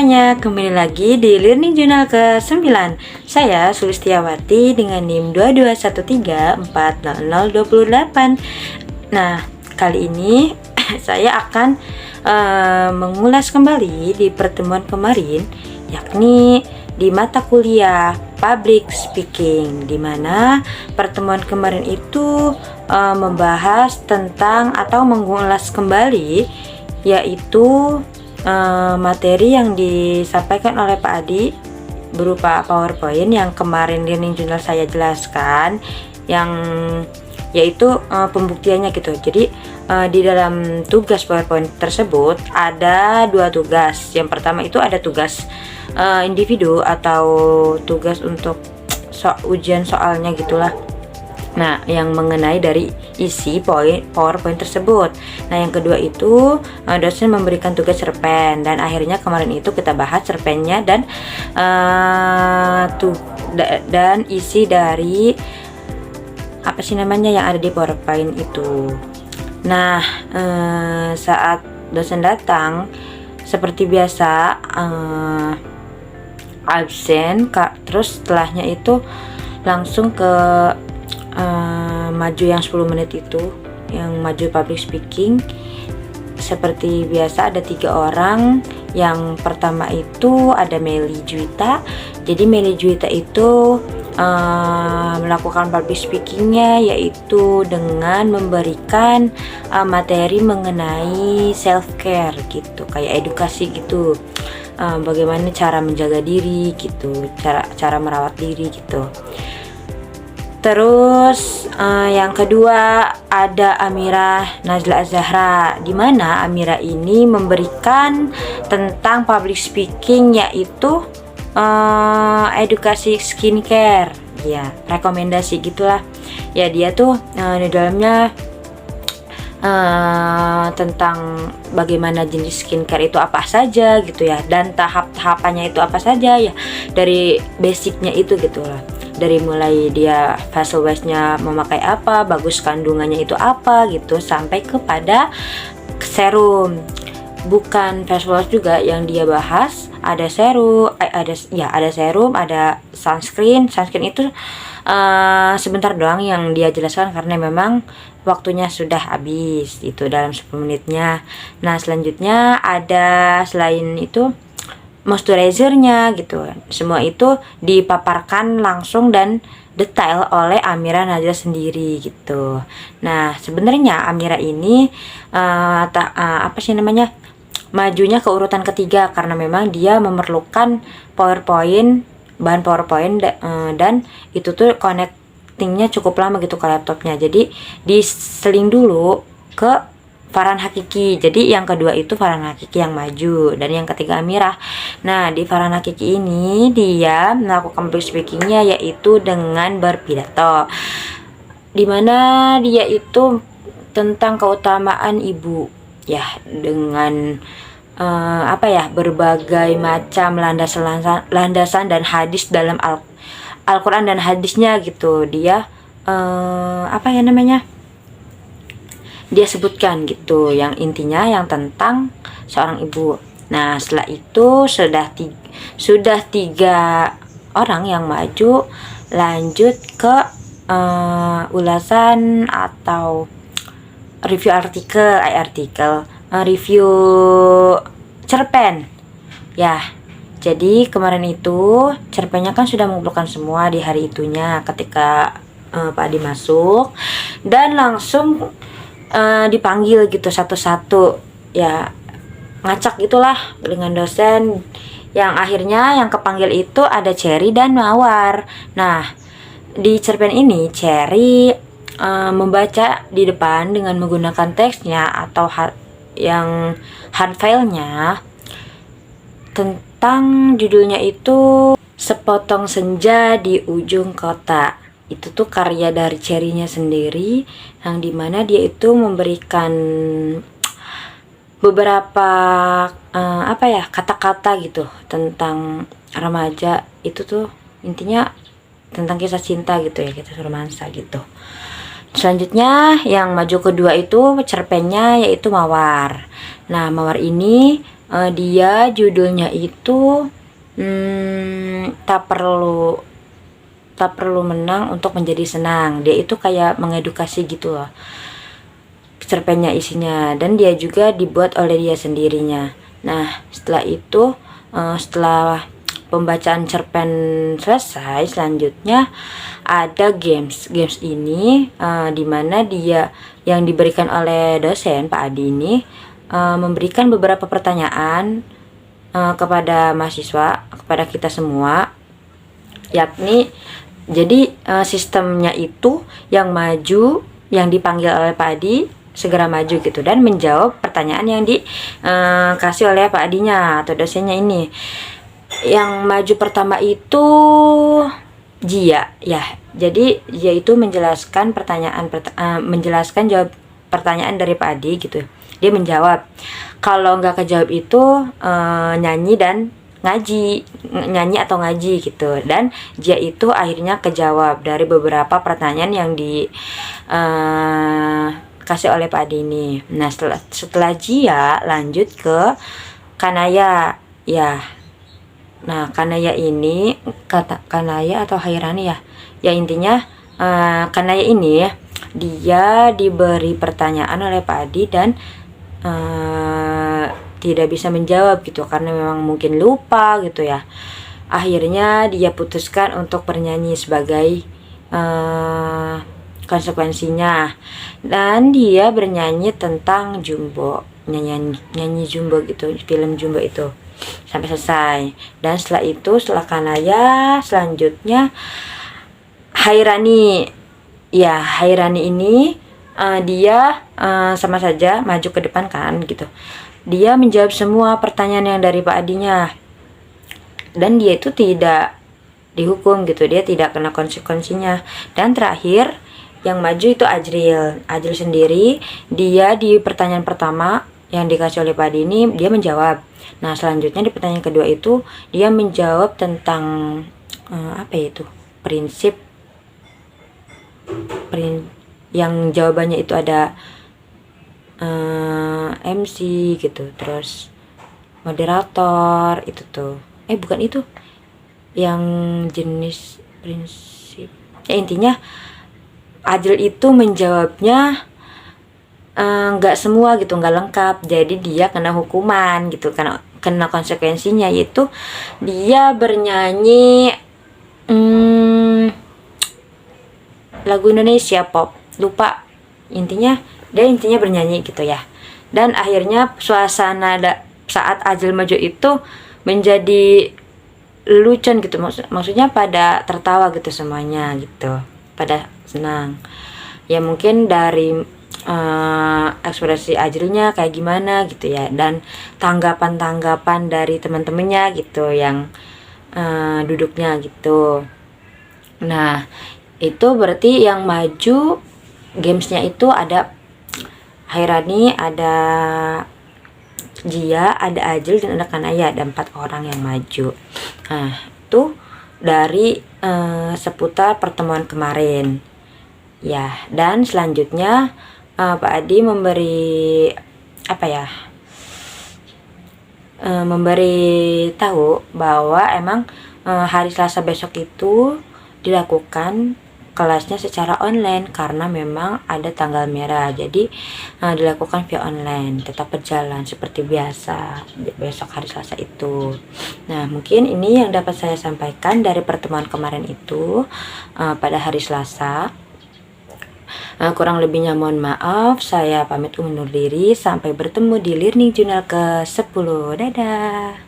semuanya, kembali lagi di Learning Journal ke-9. Saya Sulistiawati dengan NIM 2213400028. Nah, kali ini saya akan mengulas kembali di pertemuan kemarin, yakni di mata kuliah Public Speaking, di mana pertemuan kemarin itu membahas tentang atau mengulas kembali, yaitu materi yang disampaikan oleh Pak Adi berupa PowerPoint yang kemarin Learning Journal saya jelaskan, yang yaitu pembuktiannya gitu. Jadi di dalam tugas PowerPoint tersebut ada dua tugas. Yang pertama itu ada tugas individu atau tugas untuk ujian soalnya gitulah. Nah, yang mengenai dari isi PowerPoint tersebut. Nah, yang kedua itu dosen memberikan tugas cerpen, dan akhirnya kemarin itu kita bahas cerpennya dan isi dari apa sih namanya yang ada di PowerPoint itu. Nah, saat dosen datang seperti biasa absen Kak, terus setelahnya itu langsung ke maju yang 10 menit itu, yang maju public speaking. Seperti biasa ada 3 orang. Yang pertama itu ada Meli Juwita. Jadi Meli Juwita itu melakukan public speakingnya yaitu dengan memberikan materi mengenai self care gitu, kayak edukasi gitu, bagaimana cara menjaga diri gitu, cara merawat diri gitu. Terus yang kedua ada Amirah Najla Az-Zahra, di mana Amirah ini memberikan tentang public speaking, yaitu edukasi skincare, ya rekomendasi gitulah. Ya dia tuh di dalamnya tentang bagaimana jenis skincare itu apa saja gitu ya, dan tahap-tahapannya itu apa saja ya, dari basicnya itu gitu lah. Dari mulai dia facial wash-nya memakai apa, bagus kandungannya itu apa gitu, sampai kepada serum. Bukan face wash juga yang dia bahas, ada serum, ada serum, ada sunscreen. Sunscreen itu sebentar doang yang dia jelaskan karena memang waktunya sudah habis itu dalam 10 menitnya. Nah, selanjutnya ada selain itu moisturizernya gitu. Semua itu dipaparkan langsung dan detail oleh Amirah Najla sendiri gitu. Nah, sebenarnya Amirah ini majunya ke urutan ketiga karena memang dia memerlukan bahan PowerPoint dan itu tuh connectingnya cukup lama gitu ke laptopnya. Jadi diseling dulu ke Farhan Hakiki. Jadi yang kedua itu Farhan Hakiki yang maju, dan yang ketiga Amirah. Nah, di Farhan Hakiki ini dia melakukan public speakingnya yaitu dengan berpidato, dimana dia itu tentang keutamaan ibu ya, dengan berbagai macam landasan dan hadis dalam Al-Quran dan hadisnya gitu. Dia dia sebutkan gitu, yang intinya yang tentang seorang ibu. Nah, setelah itu sudah 3 orang yang maju, lanjut ke ulasan atau review review cerpen ya. Jadi kemarin itu cerpennya kan sudah mengumpulkan semua di hari itunya ketika Pak Adi masuk, dan langsung dipanggil gitu satu-satu ya, ngacak gitulah dengan dosen. Yang akhirnya yang kepanggil itu ada Cherry dan Mawar. Nah, di cerpen ini Cherry membaca di depan dengan menggunakan teksnya atau yang hard file-nya, tentang judulnya itu Sepotong Senja di Ujung Kota. Itu tuh karya dari Cherry-nya sendiri, yang dimana dia itu memberikan beberapa kata-kata gitu tentang remaja. Itu tuh intinya tentang kisah cinta gitu ya, kisah romansa gitu. Selanjutnya yang maju kedua itu cerpennya yaitu Mawar. Nah, Mawar ini Dia judulnya itu tak perlu menang untuk menjadi senang. Dia itu kayak mengedukasi gitu loh, cerpennya isinya, dan dia juga dibuat oleh dia sendirinya. Nah, setelah itu setelah pembacaan cerpen selesai, selanjutnya ada games ini dimana dia yang diberikan oleh dosen Pak Adi ini memberikan beberapa pertanyaan kepada mahasiswa, kepada kita semua, yakni jadi sistemnya itu yang maju, yang dipanggil oleh Pak Adi segera maju gitu dan menjawab pertanyaan yang dikasih oleh Pak Adinya atau dosennya ini. Yang maju pertama itu Jia ya. Jadi Jia itu menjelaskan menjelaskan jawab pertanyaan dari Pak Adi gitu. Dia menjawab. Kalau nggak kejawab itu nyanyi dan nyanyi atau ngaji gitu. Dan Jia itu akhirnya kejawab dari beberapa pertanyaan yang kasih oleh Pak Adi ini. Nah, setelah Jia lanjut ke Kanaya ya. Nah, Kanaya ini Kanaya atau Hairani ya. Ya intinya Kanaya ini ya, dia diberi pertanyaan oleh Pak Adi dan tidak bisa menjawab gitu karena memang mungkin lupa gitu ya. Akhirnya dia putuskan untuk bernyanyi sebagai konsekuensinya, dan dia bernyanyi tentang Jumbo, nyanyi Jumbo gitu, film Jumbo itu sampai selesai. Dan setelah Kanaya, selanjutnya Hairani ya. Hairani ini dia sama saja maju ke depan kan gitu. Dia menjawab semua pertanyaan yang dari Pak Adinya dan dia itu tidak dihukum gitu, dia tidak kena konsekuensinya. Dan terakhir yang maju itu Ajril sendiri. Dia di pertanyaan pertama yang dikasih oleh Pak Adi ini dia menjawab. Nah, selanjutnya di pertanyaan kedua itu dia menjawab tentang apa itu, prinsip yang jawabannya itu ada MC gitu, terus moderator itu tuh bukan itu yang jenis prinsip ya. Intinya Ajril itu menjawabnya nggak semua gitu, nggak lengkap, jadi dia kena hukuman gitu, kena konsekuensinya, yaitu dia bernyanyi lagu Indonesia pop, lupa intinya bernyanyi gitu ya. Dan akhirnya suasana saat Ajril maju itu menjadi lucu gitu, maksudnya pada tertawa gitu semuanya gitu, pada senang ya. Mungkin dari ekspresi Ajrilnya kayak gimana gitu ya, dan tanggapan dari teman-temannya gitu yang duduknya gitu. Nah, itu berarti yang maju gamesnya itu ada Hairani, ada Jia, ada Ajril, dan ada Kanaya. Ada 4 orang yang maju. Nah, itu dari seputar pertemuan kemarin ya. Dan selanjutnya Pak Adi memberi memberi tahu bahwa emang hari Selasa besok itu dilakukan kelasnya secara online karena memang ada tanggal merah, jadi dilakukan via online, tetap berjalan seperti biasa besok hari Selasa itu. Nah, mungkin ini yang dapat saya sampaikan dari pertemuan kemarin itu pada hari Selasa. Kurang lebihnya mohon maaf, saya pamit undur diri. Sampai bertemu di Learning Journal ke-10. Dadah.